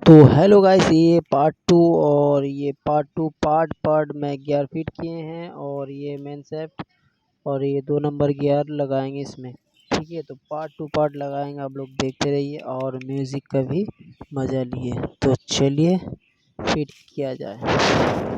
तो hello guys, ये part two और ये पार्ट टू पार्ट में गियर फिट किए हैं और ये मेन सेफ्ट और ये 2 नंबर गियर लगाएंगे इसमें। ठीक है, तो पार्ट लगाएंगे, आप लोग देखते रहिए और म्यूज़िक का भी मज़ा लिए। तो चलिए फिट किया जाए।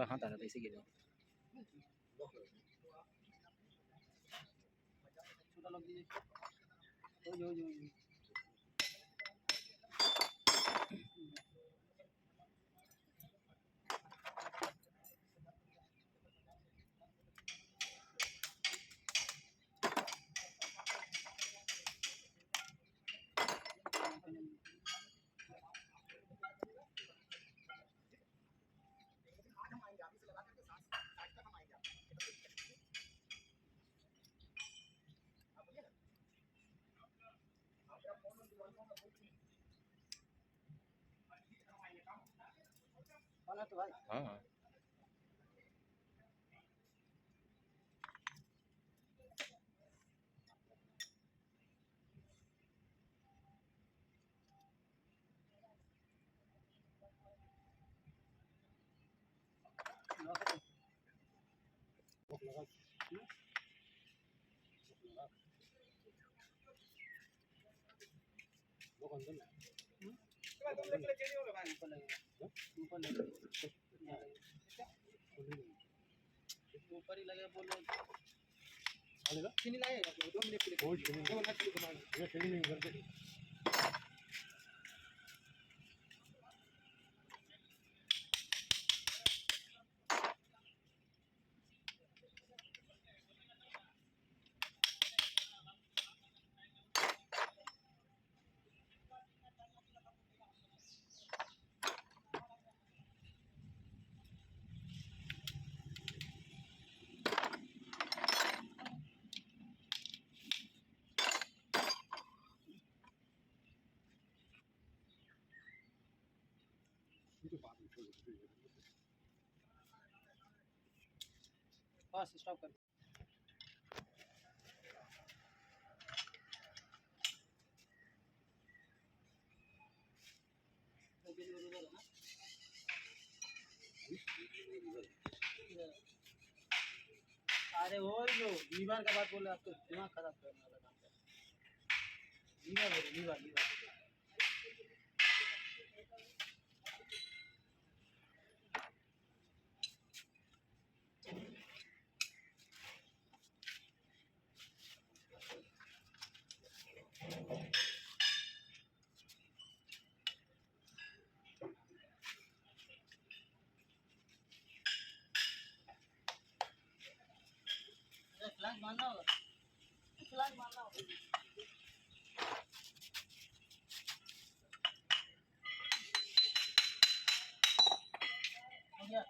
थोड़ा हाथ आ रहा था इसी के लिए। हाँ ऊपर ही लगे बोले चीनी लाएगा 2 मिनट के लिए बस स्टॉप कर अरे वो जो लीवर का बात बोले आपको दिमाग खराब करने वाला काम कर लीवर लीवर लीवर फ्लैश मारना होगा फ्लैश मारना होगा हो गया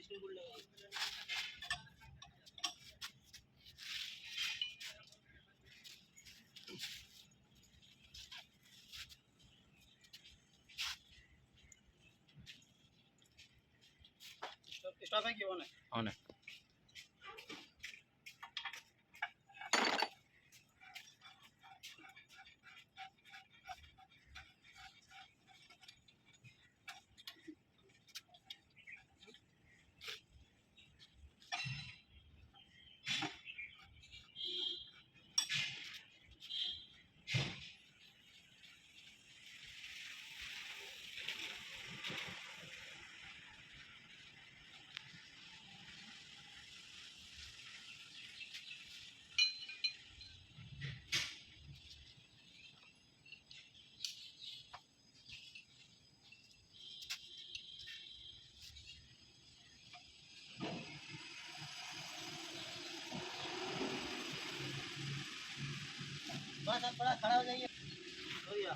इसमें बोल स्टॉप है कि ऑन है ऑन है। साथ थोड़ा खड़ा हो जाइए। भैया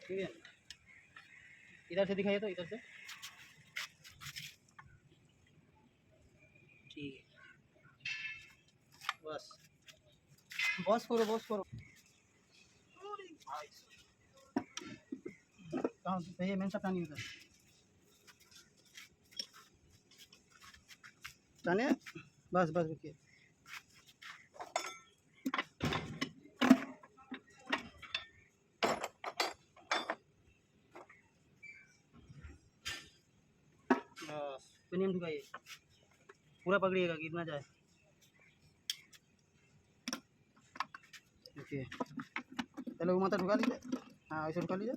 ठीक है, इधर से दिखाइए, तो इधर से ठीक है। बस बॉस करो, बॉस करो। कहाँ भैया, मैंने सब टानी उधर टाने। बस बस रुकिए। बस पिनियम ढुकाइए, पूरा पकड़िएगा, गिर ना जाए। देखिए, पहले वो माथा ढुका लीजिए। हाँ, ऐसे ढुका लीजिए।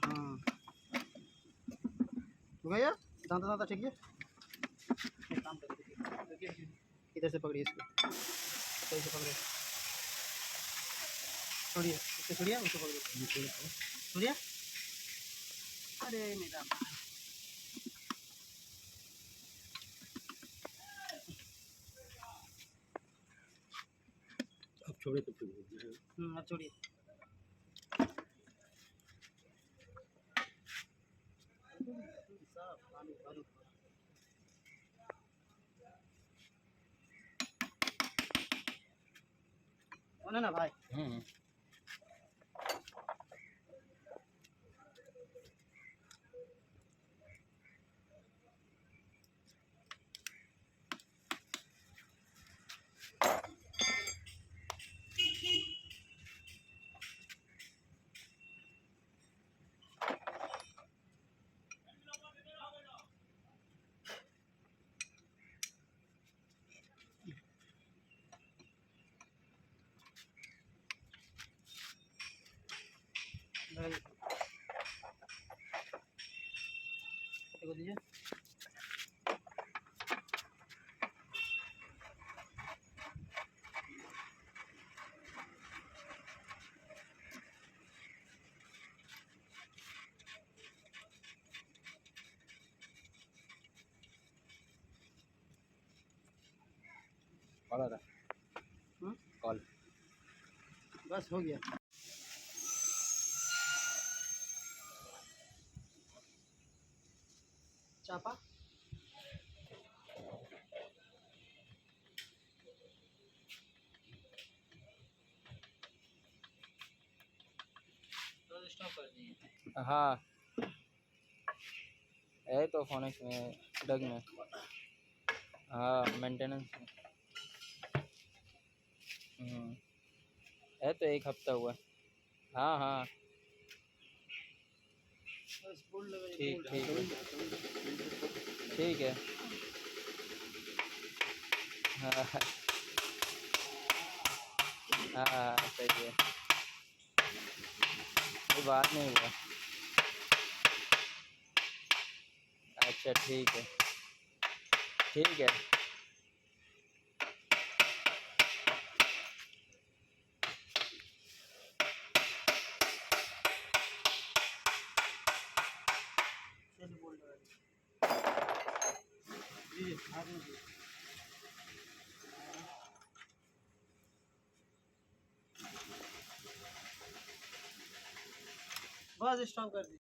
हाँ, ढुकाइए, दांता दांता ठीक है। एक काम करिए, देखिए इधर से पकड़िए इसको, सही से पकड़िए, छोड़िए, इससे छोड़िए, उसको पकड़िए, छोड़िए। अरे मेरा अब छोड़े तो फिर अब छोड़िए। साफ पानी भरो। होना ना भाई। भाई देखो दीजिए। कॉल आ रहा है, कॉल। बस हो गया। चापा तो स्टॉप कर दिए। हाँ, है तो फोनिक्स में, डग में। हाँ, मेंटेनेंस में। है तो 1 हफ्ता हुआ। हाँ हाँ, बस बोल लगा, ठीक ठीक है, ठीक है। हाँ हाँ, सही है, कोई बात नहीं हुआ। अच्छा ठीक है, ठीक है। चलिए बोल लगा दीजिए, हाथ में दीजिए। बस स्टॉप कर दीजिए।